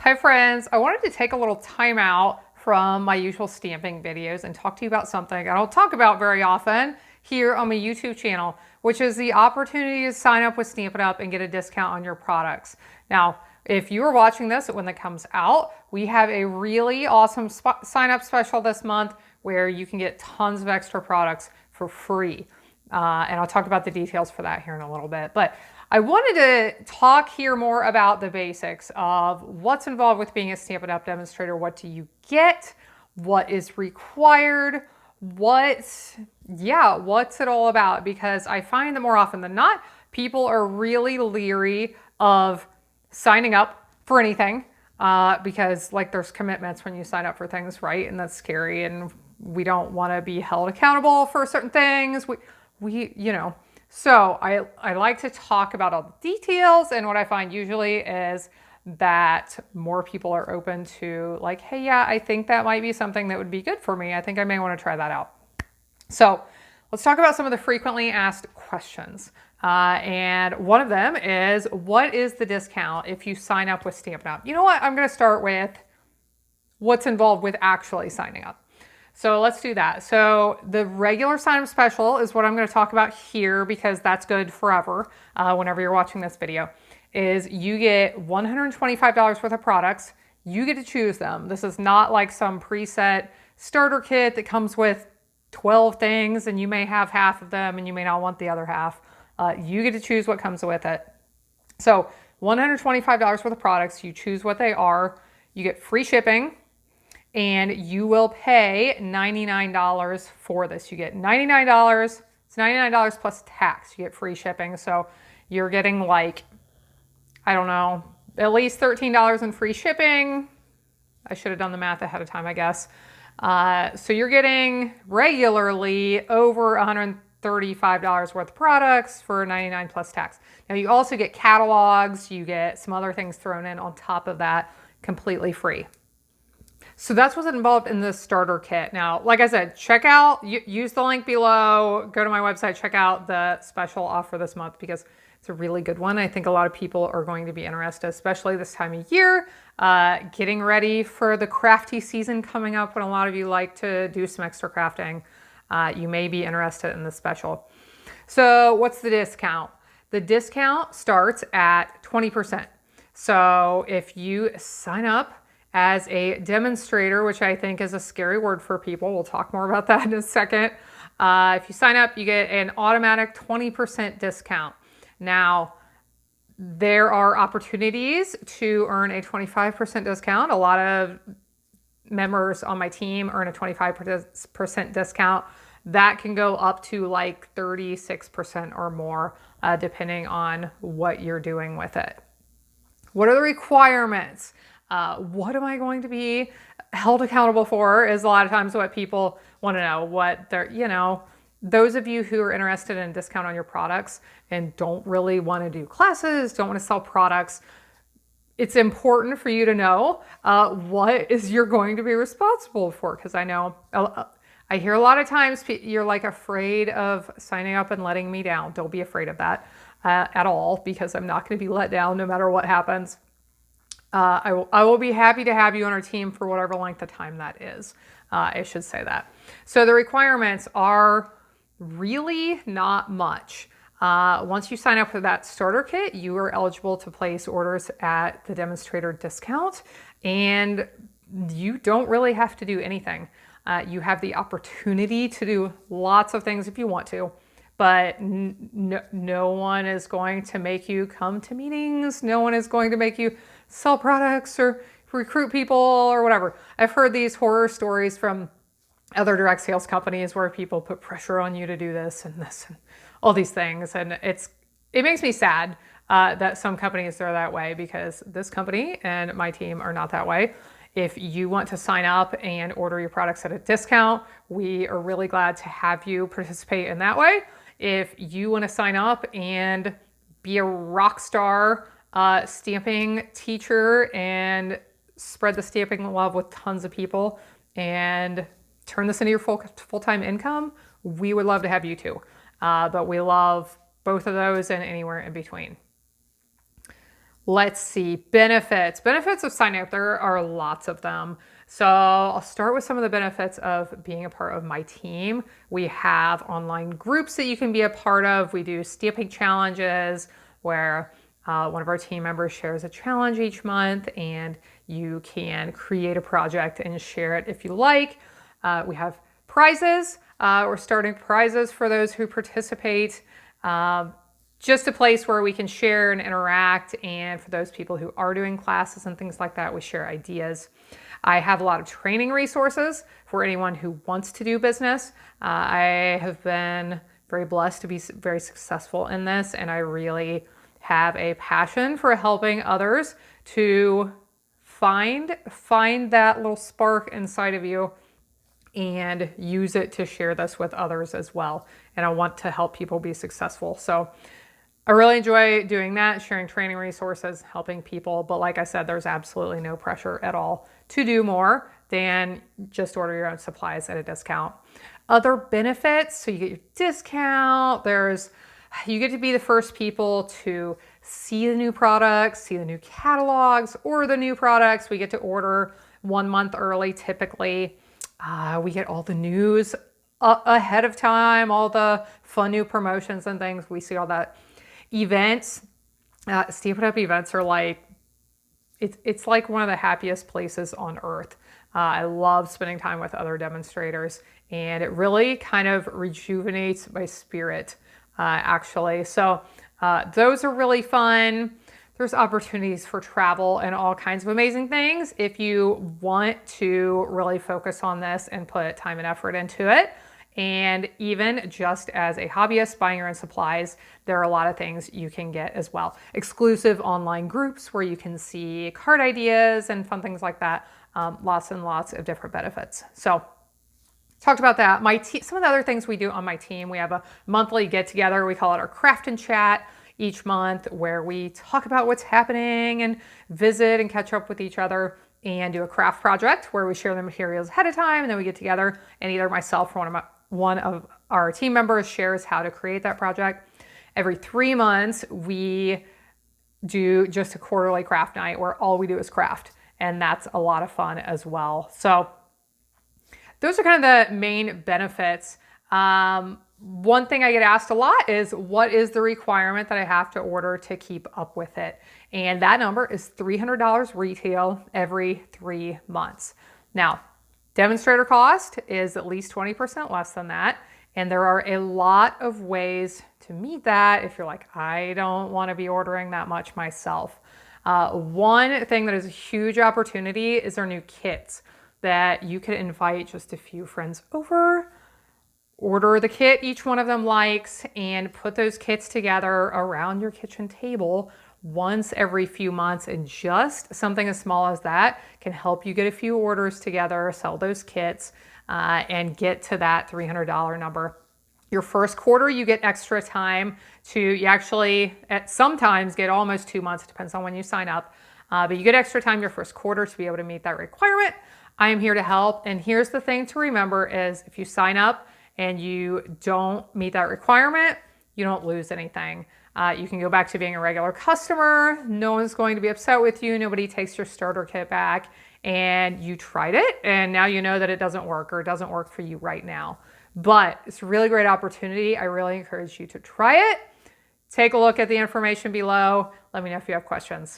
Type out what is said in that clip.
Hi friends, I wanted to take a little time out from my usual stamping videos and talk to you about something I don't talk about very often here on my YouTube channel, which is the opportunity to sign up with Stampin' Up and get a discount on your products. Now, if you are watching this when it comes out, we have a really awesome sign up special this month where you can get tons of extra products for free. And I'll talk about the details for that here in a little bit. But I wanted to talk here more about the basics of what's involved with being a Stampin' Up demonstrator. What do you get? What is required? What's it all about? Because I find that more often than not, people are really leery of signing up for anything because like there's commitments when you sign up for things, right? And that's scary, and we don't want to be held accountable for certain things. So I like to talk about all the details, and what I find usually is that more people are open to like, hey, yeah, I think that might be something that would be good for me. I think I may want to try that out. So let's talk about some of the frequently asked questions. And one of them is, what is the discount if you sign up with Stampin' Up? You know what? I'm going to start with what's involved with actually signing up. So let's do that. So the regular sign-up special is what I'm going to talk about here because that's good forever whenever you're watching this video, is you get $125 worth of products. You get to choose them. This is not like some preset starter kit that comes with 12 things and you may have half of them and you may not want the other half. You get to choose what comes with it. So $125 worth of products, you choose what they are. You get free shipping. And you will pay $99 for this. You get $99. It's $99 plus tax. You get free shipping. So you're getting like, I don't know, at least $13 in free shipping. I should have done the math ahead of time, I guess. So you're getting regularly over $135 worth of products for $99 plus tax. Now you also get catalogs. You get some other things thrown in on top of that, completely free. So that's what's involved in the starter kit. Now, like I said, use the link below, go to my website, check out the special offer this month because it's a really good one. I think a lot of people are going to be interested, especially this time of year, getting ready for the crafty season coming up when a lot of you like to do some extra crafting. You may be interested in the special. So what's the discount? The discount starts at 20%. So if you sign up as a demonstrator, which I think is a scary word for people. We'll talk more about that in a second. If you sign up, you get an automatic 20% discount. Now, there are opportunities to earn a 25% discount. A lot of members on my team earn a 25% discount. That can go up to like 36% or more, depending on what you're doing with it. What are the requirements? What am I going to be held accountable for is a lot of times what people want to know. What they're, those of you who are interested in a discount on your products and don't really want to do classes, don't want to sell products, it's important for you to know what is you're going to be responsible for. Because I know I hear a lot of times you're like afraid of signing up and letting me down. Don't be afraid of that at all, because I'm not going to be let down no matter what happens. I will be happy to have you on our team for whatever length of time that is. I should say that. So the requirements are really not much. Once you sign up for that starter kit, you are eligible to place orders at the demonstrator discount, and you don't really have to do anything. You have the opportunity to do lots of things if you want to, but no one is going to make you come to meetings. No one is going to make you sell products or recruit people or whatever. I've heard these horror stories from other direct sales companies where people put pressure on you to do this and all these things. And it makes me sad that some companies are that way, because this company and my team are not that way. If you want to sign up and order your products at a discount, we are really glad to have you participate in that way. If you want to sign up and be a rock star stamping teacher and spread the stamping love with tons of people and turn this into your full-time income, we would love to have you too. But we love both of those and anywhere in between. Let's see, benefits. Benefits of signing up, there are lots of them. So I'll start with some of the benefits of being a part of my team. We have online groups that you can be a part of. We do stamping challenges where one of our team members shares a challenge each month and you can create a project and share it if you like. We have prizes. We're starting prizes for those who participate. Just a place where we can share and interact. And for those people who are doing classes and things like that, we share ideas. I have a lot of training resources for anyone who wants to do business. I have been very blessed to be very successful in this, and I really have a passion for helping others to find that little spark inside of you and use it to share this with others as well. And I want to help people be successful. So I really enjoy doing that, sharing training resources, helping people. But like I said, there's absolutely no pressure at all to do more than just order your own supplies at a discount. Other benefits, so you get your discount. You get to be the first people to see the new products, see the new catalogs, or the new products. We get to order 1 month early typically. We get all the news ahead of time, all the fun new promotions and things. We see all that. Events, Stampin' Up events are like, it's like one of the happiest places on earth. I love spending time with other demonstrators, and it really kind of rejuvenates my spirit, actually. So those are really fun. There's opportunities for travel and all kinds of amazing things if you want to really focus on this and put time and effort into it. And even just as a hobbyist buying your own supplies, there are a lot of things you can get as well. Exclusive online groups where you can see card ideas and fun things like that. Lots and lots of different benefits. So talked about that. Some of the other things we do on my team, we have a monthly get together. We call it our craft and chat each month, where we talk about what's happening and visit and catch up with each other and do a craft project where we share the materials ahead of time, and then we get together and either myself or one of our team members shares how to create that project. Every 3 months, we do just a quarterly craft night where all we do is craft, and that's a lot of fun as well. So those are kind of the main benefits. One thing I get asked a lot is, what is the requirement that I have to order to keep up with it? And that number is $300 retail every 3 months. Now, demonstrator cost is at least 20% less than that. And there are a lot of ways to meet that if you're like, I don't want to be ordering that much myself. One thing that is a huge opportunity is our new kits that you could invite just a few friends over, order the kit each one of them likes, and put those kits together around your kitchen table once every few months. And just something as small as that can help you get a few orders together, sell those kits, and get to that $300 number. Your first quarter, you get extra time you actually at sometimes get almost 2 months, it depends on when you sign up, but you get extra time your first quarter to be able to meet that requirement. I am here to help. And here's the thing to remember is, if you sign up and you don't meet that requirement, you don't lose anything. You can go back to being a regular customer. No one's going to be upset with you. Nobody takes your starter kit back, and you tried it and now you know that it doesn't work, or it doesn't work for you right now. But it's a really great opportunity. I really encourage you to try it. Take a look at the information below. Let me know if you have questions.